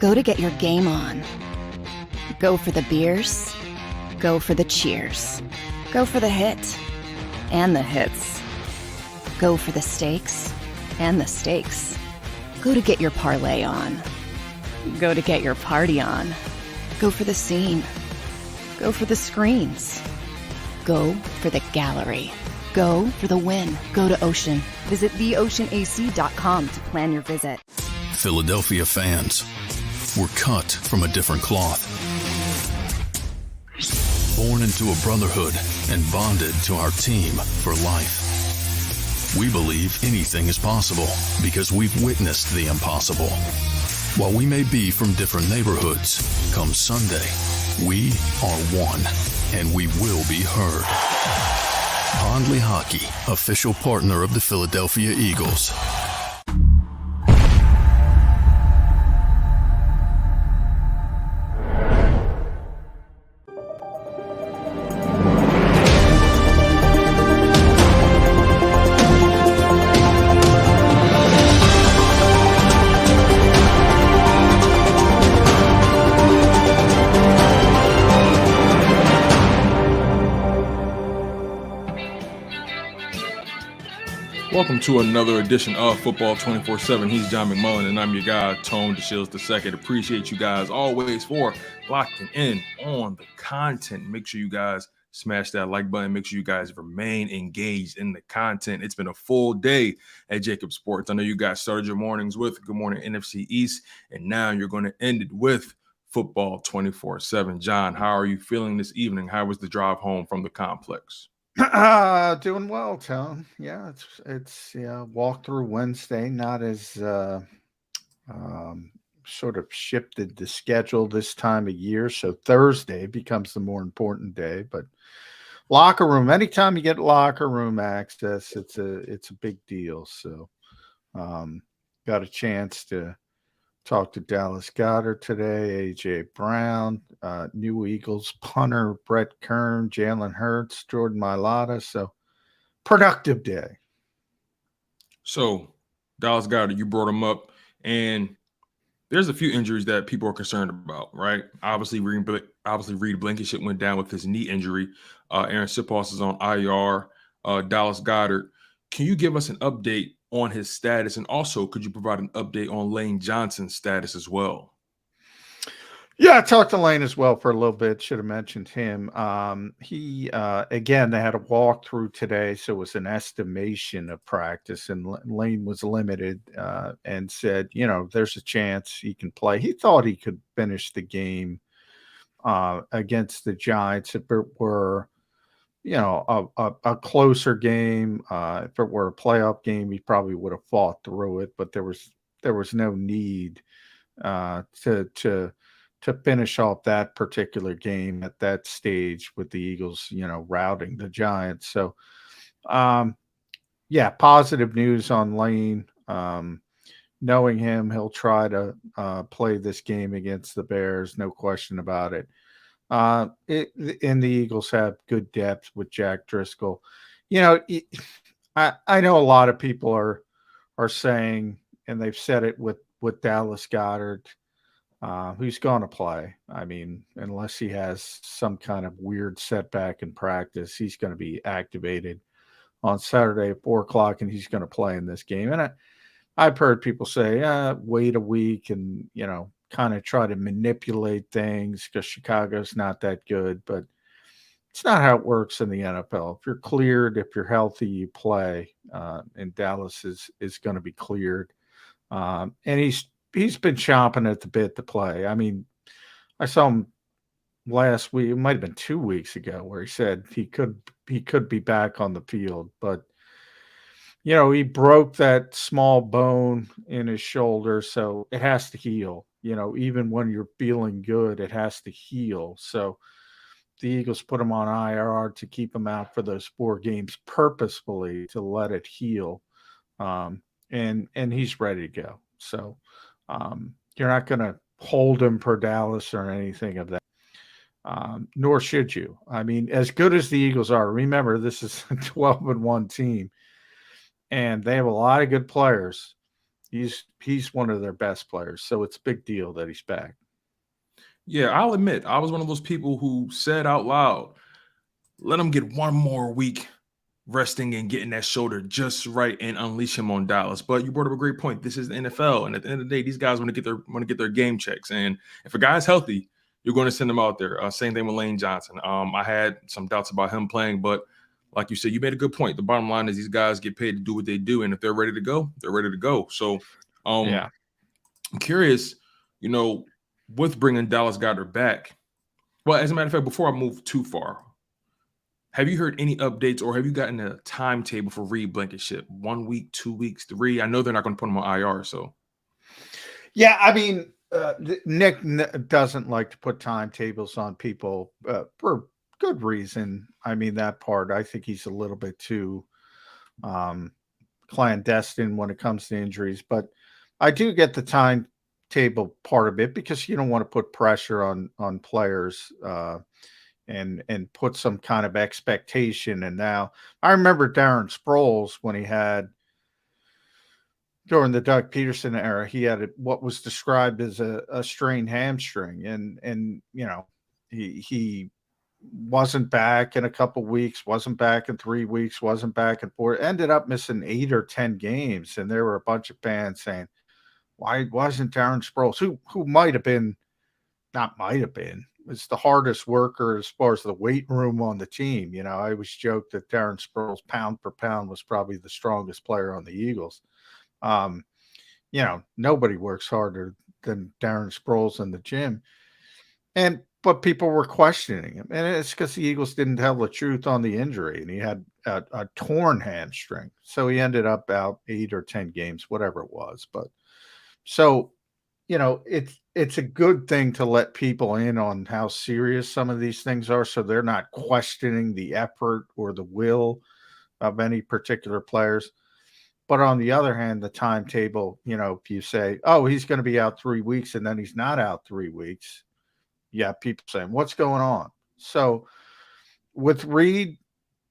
Go to get your game on. Go for the beers. Go for the cheers. Go for the hit and the hits. Go for the stakes and the stakes. Go to get your parlay on. Go to get your party on. Go for the scene. Go for the screens. Go for the gallery. Go for the win. Go to Ocean. Visit theoceanac.com to plan your visit. Philadelphia fans, we're cut from a different cloth. Born into a brotherhood and bonded to our team for life. We believe anything is possible because we've witnessed the impossible. While we may be from different neighborhoods, come Sunday, we are one, and we will be heard. Pondley Hockey, official partner of the Philadelphia Eagles. Welcome to another edition of Football 24/7. He's John McMullen, and I'm your guy, Tone DeShields II. Appreciate you guys always for locking in on the content. Make sure you guys smash that like button. Make sure you guys remain engaged in the content. It's been a full day at JAKIB Sports. I know you guys started your mornings with Good Morning NFC East, and now you're going to end it with Football 24/7. John, how are you feeling this evening? How was the drive home from the complex? Doing well, Tone. Yeah, it's walk through Wednesday, not as sort of shifted the schedule this time of year. So Thursday becomes the more important day. But locker room, anytime you get locker room access, it's a big deal. So got a chance to talk to Dallas Goedert today, A.J. Brown, new Eagles punter Brett Kern, Jalen Hurts, Jordan Mailata. So, productive day. So, Dallas Goedert, you brought him up, and there's a few injuries that people are concerned about, right? Obviously, Reed Blankenship went down with his knee injury. Aaron Sipos is on IR. Dallas Goedert, can you give us an update on his status? And also, could you provide an update on Lane Johnson's status as well? Yeah, I talked to Lane as well for a little bit. Should have mentioned him. He again, they had a walkthrough today, so it was an estimation of practice, and Lane was limited and said, there's a chance he can play. He thought he could finish the game against the Giants if it were a closer game. If it were a playoff game, he probably would have fought through it, but there was no need to finish off that particular game at that stage with the Eagles, routing the Giants. So, positive news on Lane. Knowing him, he'll try to play this game against the Bears, no question about it. And the Eagles have good depth with Jack Driscoll. I know a lot of people are saying, and they've said it with Dallas Goedert, who's going to play. I mean, unless he has some kind of weird setback in practice, he's going to be activated on Saturday at 4:00, and he's going to play in this game. And I've heard people say, wait a week and, kind of try to manipulate things because Chicago's not that good, but it's not how it works in the NFL. If you're cleared, if you're healthy, you play, and Dallas is going to be cleared. And he's been chomping at the bit to play. I mean, I saw him last week, it might have been 2 weeks ago, where he said he could be back on the field, but he broke that small bone in his shoulder, so it has to heal. Even when you're feeling good, it has to heal. So the Eagles put him on IR to keep him out for those 4 games purposefully to let it heal. And he's ready to go. So you're not going to hold him for Dallas or anything of that. Nor should you. I mean, as good as the Eagles are, remember, this is a 12-1 team, and they have a lot of good players. He's one of their best players, so it's a big deal that he's back. Yeah, I'll admit, I was one of those people who said out loud, let him get one more week resting and getting that shoulder just right and unleash him on Dallas. But you brought up a great point. This is the NFL, and at the end of the day, these guys want to get their game checks. And if a guy's healthy, you're going to send him out there. Same thing with Lane Johnson. I had some doubts about him playing, but like you said, you made a good point. The bottom line is these guys get paid to do what they do, and if they're ready to go, they're ready to go. So, Yeah. I'm curious, with bringing Dallas Goedert back. Well, as a matter of fact, before I move too far, have you heard any updates or have you gotten a timetable for Reed Blankenship? 1 week, 2 weeks, 3? I know they're not going to put him on IR, so. Yeah, I mean, Nick doesn't like to put timetables on people for good reason. I mean, that part, I think he's a little bit too clandestine when it comes to injuries. But I do get the timetable part of it because you don't want to put pressure on players and put some kind of expectation. And now I remember Darren Sproles when he had during the Doug Peterson era, he had what was described as a strained hamstring, and he wasn't back in a couple weeks, wasn't back in 3 weeks, wasn't back in 4. Ended up missing 8 or 10 games, and there were a bunch of fans saying, "Why wasn't Darren Sproles, who might have been, not might have been, was the hardest worker as far as the weight room on the team?" I always joked that Darren Sproles, pound per pound, was probably the strongest player on the Eagles. Nobody works harder than Darren Sproles in the gym. But people were questioning him. And it's because the Eagles didn't tell the truth on the injury. And he had a torn hamstring. So he ended up out 8 or 10 games, whatever it was. But so, it's a good thing to let people in on how serious some of these things are. So they're not questioning the effort or the will of any particular players. But on the other hand, the timetable, if you say, oh, he's going to be out 3 weeks and then he's not out 3 weeks. Yeah, people saying, what's going on? So with Reed,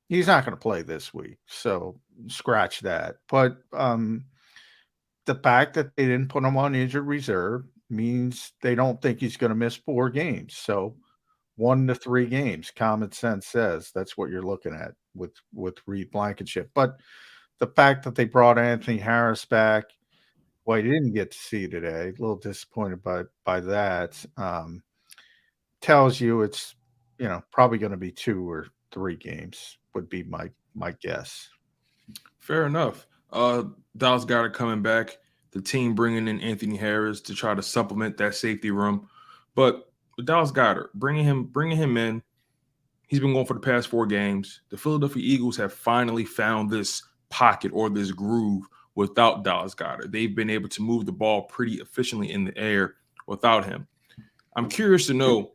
he's not going to play this week. So scratch that. But the fact that they didn't put him on injured reserve means they don't think he's going to miss 4 games. So 1 to 3 games, common sense says that's what you're looking at with Reed Blankenship. But the fact that they brought Anthony Harris back, well, he didn't get to see today. A little disappointed by that. Tells you it's probably going to be 2 or 3 games would be my guess. Fair enough. Dallas Goedert coming back. The team bringing in Anthony Harris to try to supplement that safety room. But with Dallas Goedert, bringing him in, he's been going for the past 4 games. The Philadelphia Eagles have finally found this pocket or this groove without Dallas Goedert. They've been able to move the ball pretty efficiently in the air without him. I'm curious to know,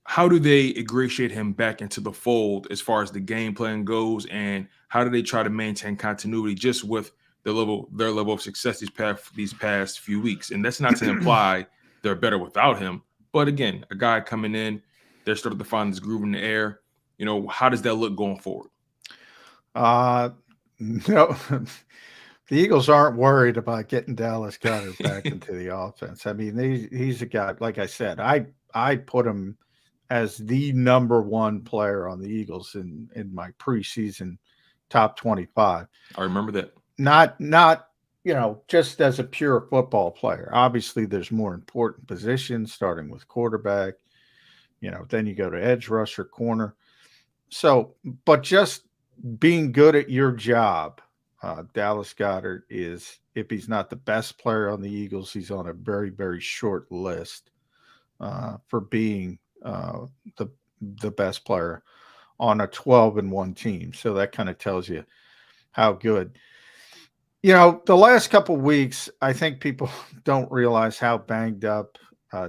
how do they ingratiate him back into the fold as far as the game plan goes, and how do they try to maintain continuity just with their level of success these past few weeks? And that's not to imply they're better without him, but again, a guy coming in, they're starting to find this groove in the air. How does that look going forward? No, the Eagles aren't worried about getting Dallas Goedert back into the offense. I mean, he's a guy, like I said, I put him as the number 1 player on the Eagles in my preseason top 25. I remember that. Not just as a pure football player. Obviously, there's more important positions, starting with quarterback. Then you go to edge rusher, corner. So, but just being good at your job, Dallas Goedert is, if he's not the best player on the Eagles, he's on a very, very short list for being the best player on a 12-1 team. So that kind of tells you how good. The last couple of weeks, I think people don't realize how banged up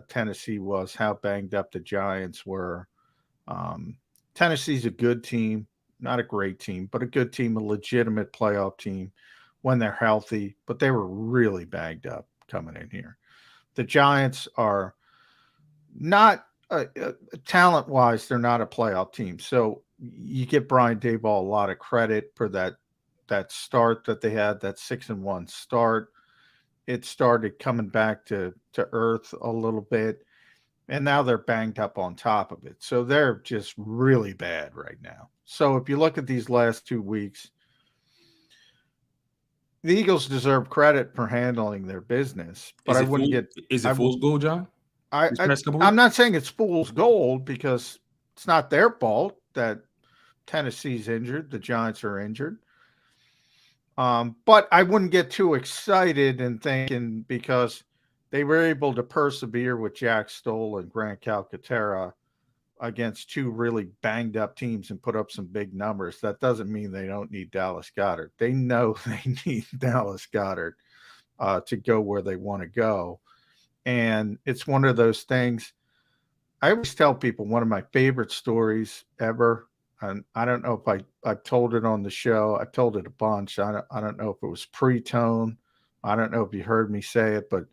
Tennessee was, how banged up the Giants were. Tennessee's a good team, not a great team, but a good team, a legitimate playoff team when they're healthy, but they were really banged up coming in here. The Giants are not talent-wise, they're not a playoff team. So you give Brian Daboll a lot of credit for that start that they had, that 6-1 start. it started coming back to earth a little bit, and now they're banged up on top of it. So they're just really bad right now. So if you look at these last 2 weeks, the Eagles deserve credit for handling their business, but I wouldn't get. Is it fool's gold, John? These past couple weeks? I'm not saying it's fool's gold because it's not their fault that Tennessee's injured, the Giants are injured. But I wouldn't get too excited and thinking because they were able to persevere with Jack Stoll and Grant Calcaterra against two really banged up teams and put up some big numbers. That doesn't mean they don't need Dallas Goedert. They know they need Dallas Goedert to go where they want to go. And it's one of those things. I always tell people one of my favorite stories ever, and I don't know if I've told it on the show. I've told it a bunch. I don't know if it was pre-tone. I don't know if you heard me say it, but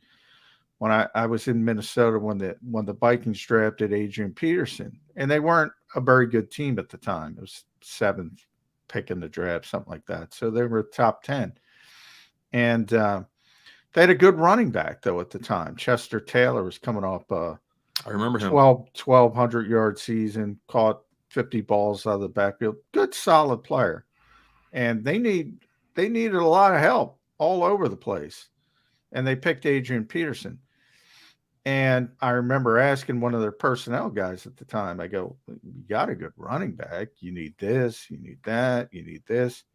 when I was in Minnesota when the Vikings drafted Adrian Peterson, and they weren't a very good team at the time. It was 7th pick in the draft, something like that. So they were top 10. And they had a good running back, though, at the time. Chester Taylor was coming off I remember him. 1,200-yard season, caught 50 balls out of the backfield. Good, solid player. And they needed a lot of help all over the place. And they picked Adrian Peterson. And I remember asking one of their personnel guys at the time, I go, you got a good running back. You need this, you need that, you need this.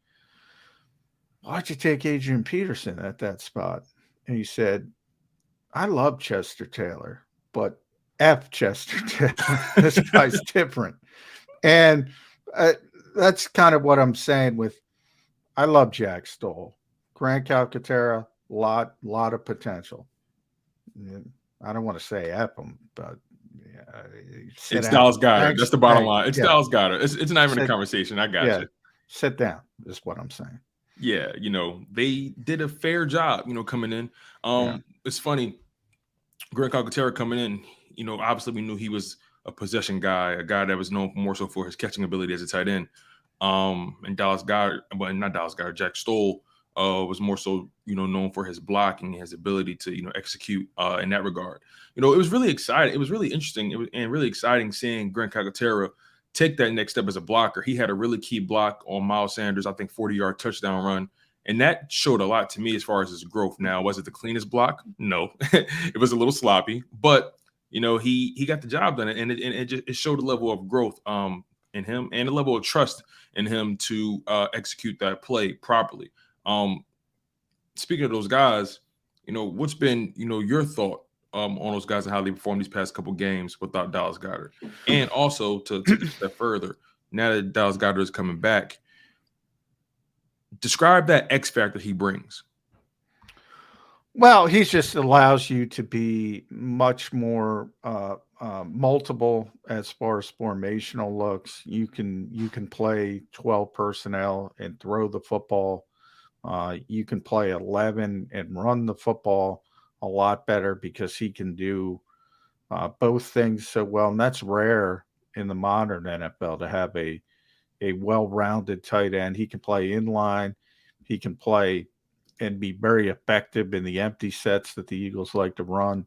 Why'd you take Adrian Peterson at that spot? And he said, I love Chester Taylor, but F Chester Taylor. This guy's different. And that's kind of what I'm saying with, I love Jack Stoll. Grant Calcaterra, lot of potential. I don't want to say F him, but it's Dallas Goedert. That's the bottom line. It's Dallas Goedert. It's not even a conversation. I got you. Sit down is what I'm saying. Yeah, they did a fair job, coming in. It's funny, Grant Calcaterra coming in, obviously we knew he was a possession guy, a guy that was known more so for his catching ability as a tight end. And Dallas Goedert, but not Dallas Goedert, Jack Stoll was more so, known for his blocking, his ability to, execute in that regard. It was really exciting. It was really interesting and really exciting seeing Grant Calcaterra take that next step as a blocker. He had a really key block on Miles Sanders, I think 40-yard touchdown run. And that showed a lot to me as far as his growth. Now, was it the cleanest block? No, it was a little sloppy, but he got the job done, and it showed a level of growth in him and a level of trust in him to execute that play properly. Speaking of those guys, what's been your thought on those guys and how they performed these past couple games without Dallas Goedert? And also to take a step further, now that Dallas Goedert is coming back, describe that X factor he brings. Well, he just allows you to be much more multiple as far as formational looks. You can play 12 personnel and throw the football. You can play 11 and run the football a lot better because he can do both things so well. And that's rare in the modern NFL to have a well-rounded tight end. He can play inline. He can play and be very effective in the empty sets that the Eagles like to run.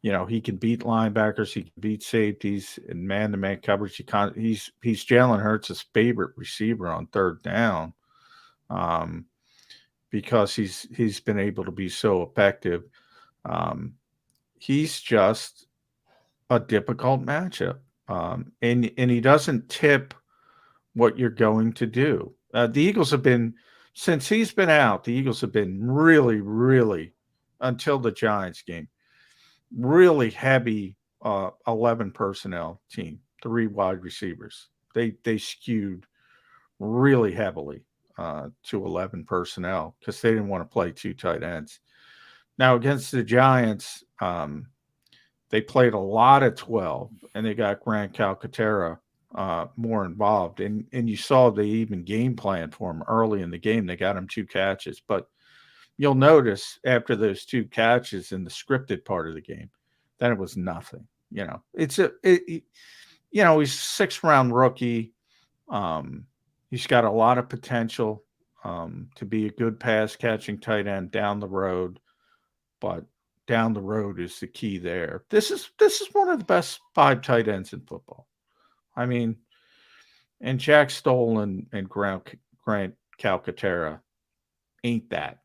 He can beat linebackers. He can beat safeties in man-to-man coverage. He's Jalen Hurts' favorite receiver on third down because he's been able to be so effective. He's just a difficult matchup. And he doesn't tip what you're going to do. The Eagles have been, since he's been out, the Eagles have been really, really, until the Giants game, really heavy 11 personnel team, 3 wide receivers. They skewed really heavily to 11 personnel because they didn't want to play 2 tight ends. Now against the Giants, they played a lot of 12, and they got Grant Calcaterra more involved. And you saw they even game plan for him early in the game. They got him 2 catches. But you'll notice after those 2 catches in the scripted part of the game, then it was nothing. He's a 6th-round rookie. He's got a lot of potential. to be a good pass catching tight end down the road, but down the road is the key there. This is one of the best 5 tight ends in football. I mean, and Jack Stoll and Grant Calcaterra ain't that.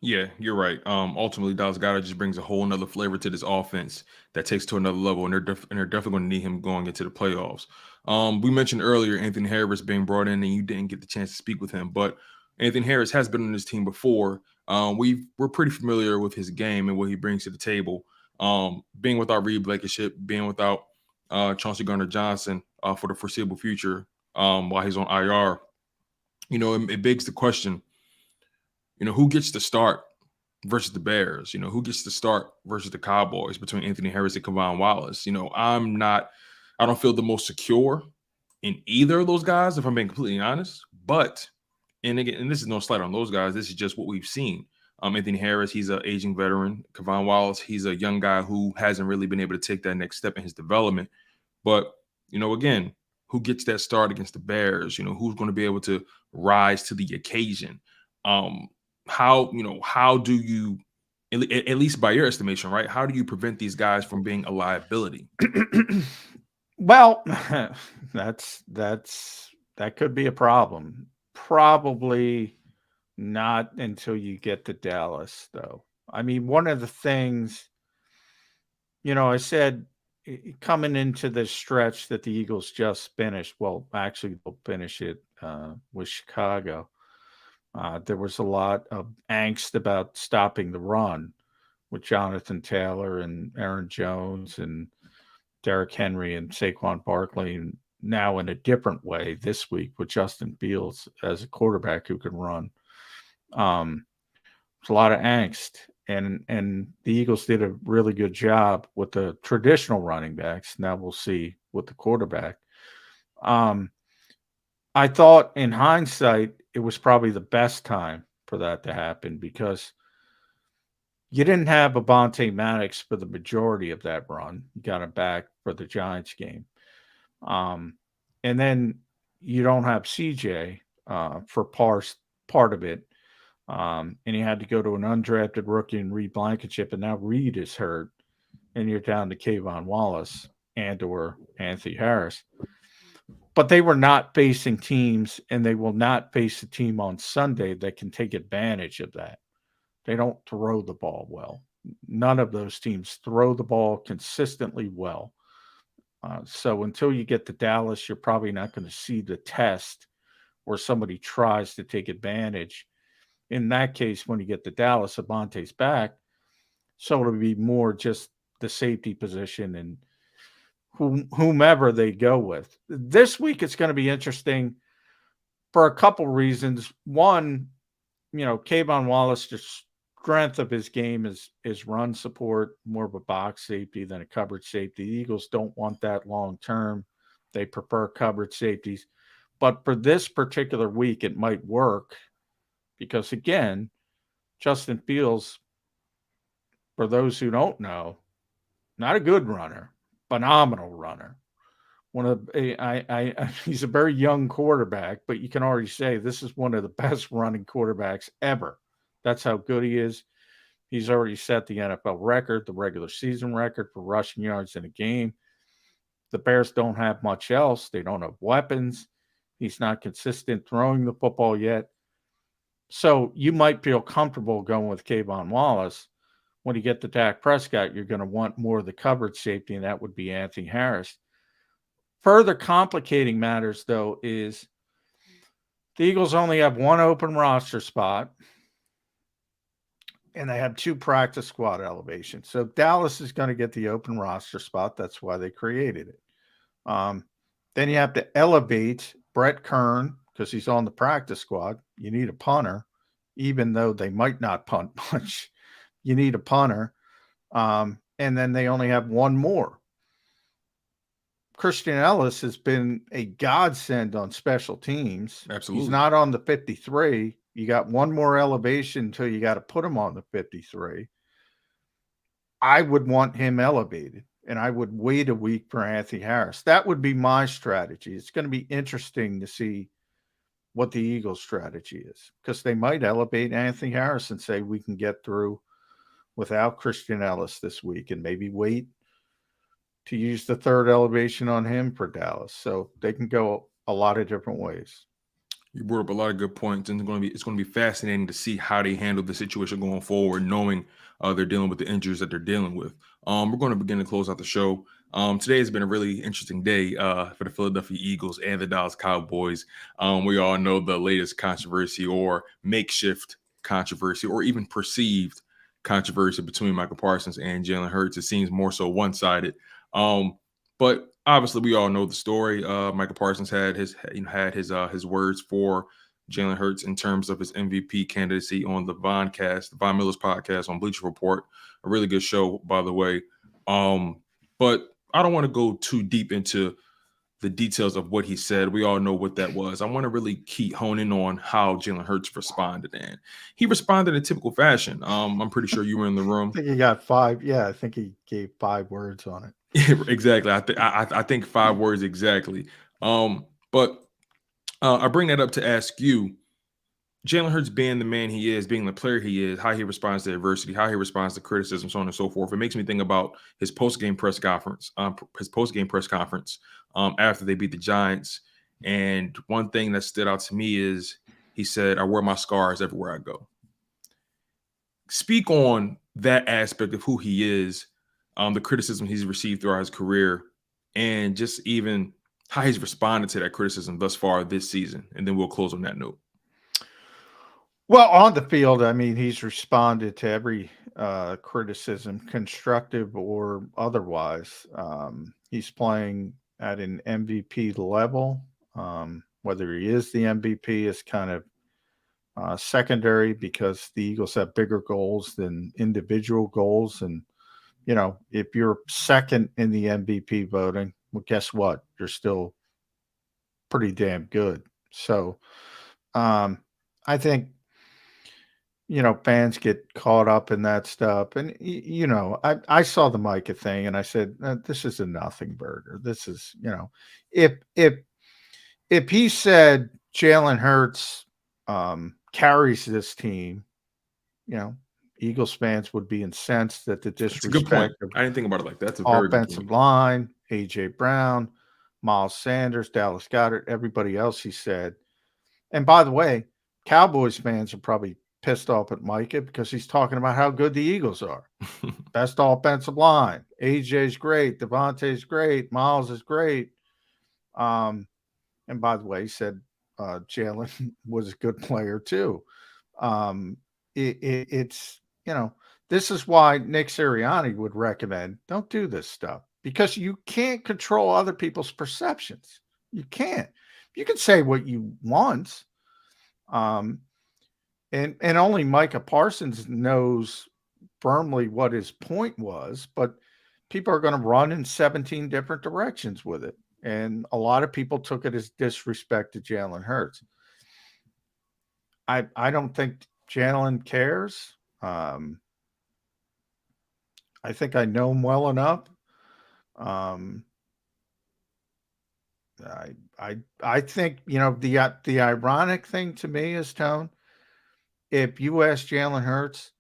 Yeah, you're right. Ultimately, Dallas Goedert just brings a whole nother flavor to this offense that takes to another level, and they're definitely going to need him going into the playoffs. We mentioned earlier Anthony Harris being brought in, and you didn't get the chance to speak with him, but Anthony Harris has been on this team before. We're pretty familiar with his game and what he brings to the table. Being without Reed Blankenship, being without Chauncey Gardner-Johnson for the foreseeable future while he's on IR, it begs the question. Who gets to start versus the Bears? Who gets to start versus the Cowboys between Anthony Harris and Kevon Wallace? I don't feel the most secure in either of those guys, if I'm being completely honest. But, and this is no slight on those guys. This is just what we've seen. Anthony Harris, he's an aging veteran. Kevon Wallace, he's a young guy who hasn't really been able to take that next step in his development. But, again, who gets that start against the Bears? Who's going to be able to rise to the occasion? How do you, at least by your estimation, right? How do you prevent these guys from being a liability? Well, that could be a problem. Probably not until you get to Dallas, though. I mean, one of the things, I said coming into this stretch that the Eagles just finished. Well, actually, they'll finish it with Chicago. There was a lot of angst about stopping the run with Jonathan Taylor and Aaron Jones and Derrick Henry and Saquon Barkley, and now in a different way this week with Justin Fields as a quarterback who can run. There's a lot of angst, and the Eagles did a really good job with the traditional running backs. Now we'll see with the quarterback. I thought in hindsight, it was probably the best time for that to happen because you didn't have Avonte Maddox for the majority of that run. You got him back for the Giants game. And then you don't have CJ for part of it. And you had to go to an undrafted rookie and Reed Blankenship, and now Reed is hurt, and you're down to Kevon Wallace and or Anthony Harris. But they were not facing teams, and they will not face a team on Sunday that can take advantage of that. They don't throw the ball well. None of those teams throw the ball consistently well. So until you get to Dallas, you're probably not going to see the test where somebody tries to take advantage. In that case, when you get to Dallas, Avonte's back. So it'll be more just the safety position and whomever they go with. This week, it's going to be interesting for a couple reasons. One, Kevon Wallace, the strength of his game is run support, more of a box safety than a coverage safety. The Eagles don't want that long term. They prefer coverage safeties. But for this particular week, it might work because, again, Justin Fields, for those who don't know, not a good runner, phenomenal runner. He's a very young quarterback, but you can already say this is one of the best running quarterbacks ever. That's how good he is. He's already set the NFL record, the regular season record for rushing yards in a game. The Bears don't have much else. They don't have weapons. He's not consistent throwing the football yet. So you might feel comfortable going with Kevon Wallace. When you get to Dak Prescott, you're going to want more of the coverage safety, and that would be Anthony Harris. Further complicating matters, though, is the Eagles only have one open roster spot, and they have 2 practice squad elevations. So Dallas is going to get the open roster spot. That's why they created it. Then you have to elevate Brett Kern because he's on the practice squad. You need a punter, even though they might not punt much. You need a punter. And then they only have one more. Christian Ellis has been a godsend on special teams. Absolutely. He's not on the 53. You got one more elevation until you got to put him on the 53. I would want him elevated, and I would wait a week for Anthony Harris. That would be my strategy. It's going to be interesting to see what the Eagles' strategy is, because they might elevate Anthony Harris and say we can get through without Christian Ellis this week and maybe wait to use the third elevation on him for Dallas. So they can go a lot of different ways. You brought up a lot of good points, and it's going to be fascinating to see how they handle the situation going forward, knowing they're dealing with the injuries that they're dealing with. We're going to begin to close out the show. Today has been a really interesting day for the Philadelphia Eagles and the Dallas Cowboys. We all know the latest controversy or makeshift controversy or even perceived controversy between Micah Parsons and Jalen Hurts. It seems more so one-sided. But obviously, we all know the story. Micah Parsons had his words for Jalen Hurts in terms of his MVP candidacy on the Von Miller's podcast on Bleacher Report. A really good show, by the way. But I don't want to go too deep into the details of what he said. We all know what that was. I want to really keep honing on how Jalen Hurts responded, and he responded in typical fashion. I'm pretty sure you were in the room. I think he got 5. Yeah, I think he gave 5 words on it. Exactly. I think 5 words exactly. But I bring that up to ask you, Jalen Hurts being the man he is, being the player he is, how he responds to adversity, how he responds to criticism, so on and so forth. It makes me think about his post-game press conference, after they beat the Giants. And one thing that stood out to me is he said, "I wear my scars everywhere I go." Speak on that aspect of who he is, the criticism he's received throughout his career, and just even how he's responded to that criticism thus far this season. And then we'll close on that note. Well, on the field, I mean, he's responded to every criticism, constructive or otherwise. He's playing at an MVP level. Whether he is the MVP is kind of secondary, because the Eagles have bigger goals than individual goals. And, you know, if you're second in the MVP voting, well, guess what? You're still pretty damn good. So I think, you know, fans get caught up in that stuff. And, you know, I saw the Micah thing and I said, this is a nothing burger. This is, you know, if he said Jalen Hurts carries this team, you know, Eagles fans would be incensed at the disrespect of I didn't think about it like that. That's a very offensive line, A.J. Brown, Miles Sanders, Dallas Goedert, everybody else he said. And by the way, Cowboys fans are probably pissed off at Micah because he's talking about how good the Eagles are. Best offensive line. AJ's great. Devontae's great. Miles is great. And by the way, he said Jalen was a good player too. It's, you know, this is why Nick Sirianni would recommend don't do this stuff, because you can't control other people's perceptions. You can't. You can say what you want. And only Micah Parsons knows firmly what his point was, but people are going to run in 17 different directions with it. And a lot of people took it as disrespect to Jalen Hurts. I don't think Jalen cares. I think I know him well enough. I think, you know, the ironic thing to me is, Tone, if you ask Jalen Hurts,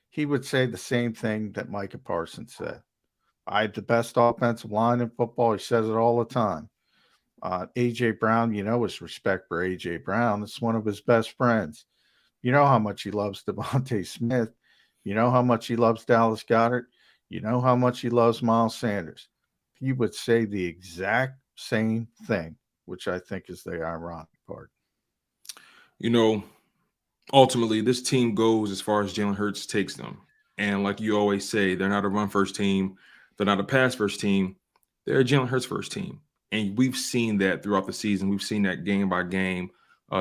he would say the same thing that Micah Parsons said. I have the best offensive line in football. He says it all the time. A.J. Brown, you know his respect for A.J. Brown. It's one of his best friends. You know how much he loves Devontae Smith. You know how much he loves Dallas Goedert. You know how much he loves Miles Sanders. He would say the exact same thing, which I think is the ironic part. You know, ultimately, this team goes as far as Jalen Hurts takes them. And like you always say, they're not a run-first team. They're not a pass-first team. They're a Jalen Hurts first team. And we've seen that throughout the season. We've seen that game by game,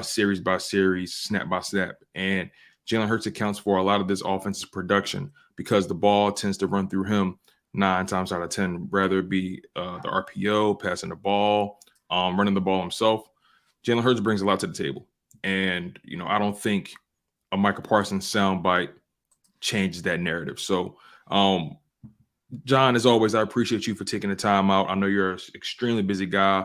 series by series, snap by snap. And Jalen Hurts accounts for a lot of this offensive production because the ball tends to run through him 9 times out of 10, rather it be the RPO, passing the ball, running the ball himself. Jalen Hurts brings a lot to the table. And, you know, I don't think a Micah Parsons soundbite changes that narrative. So, John, as always, I appreciate you for taking the time out. I know you're an extremely busy guy.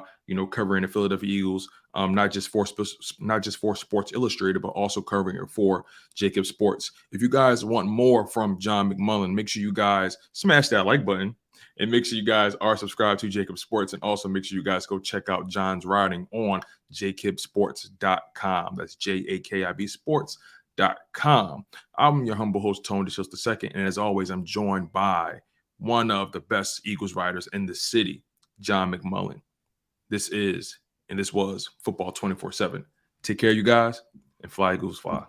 covering the Philadelphia Eagles, not just for Sports Illustrated, but also covering it for JAKIB Sports. If you guys want more from John McMullen, make sure you guys smash that like button and make sure you guys are subscribed to JAKIB Sports, and also make sure you guys go check out John's writing on jakibsports.com. That's JAKIB Sports.com. I'm your humble host, Tone DeShields II, and as always, I'm joined by one of the best Eagles writers in the city, John McMullen. This was Football 24/7. Take care, you guys, and fly Eagles fly.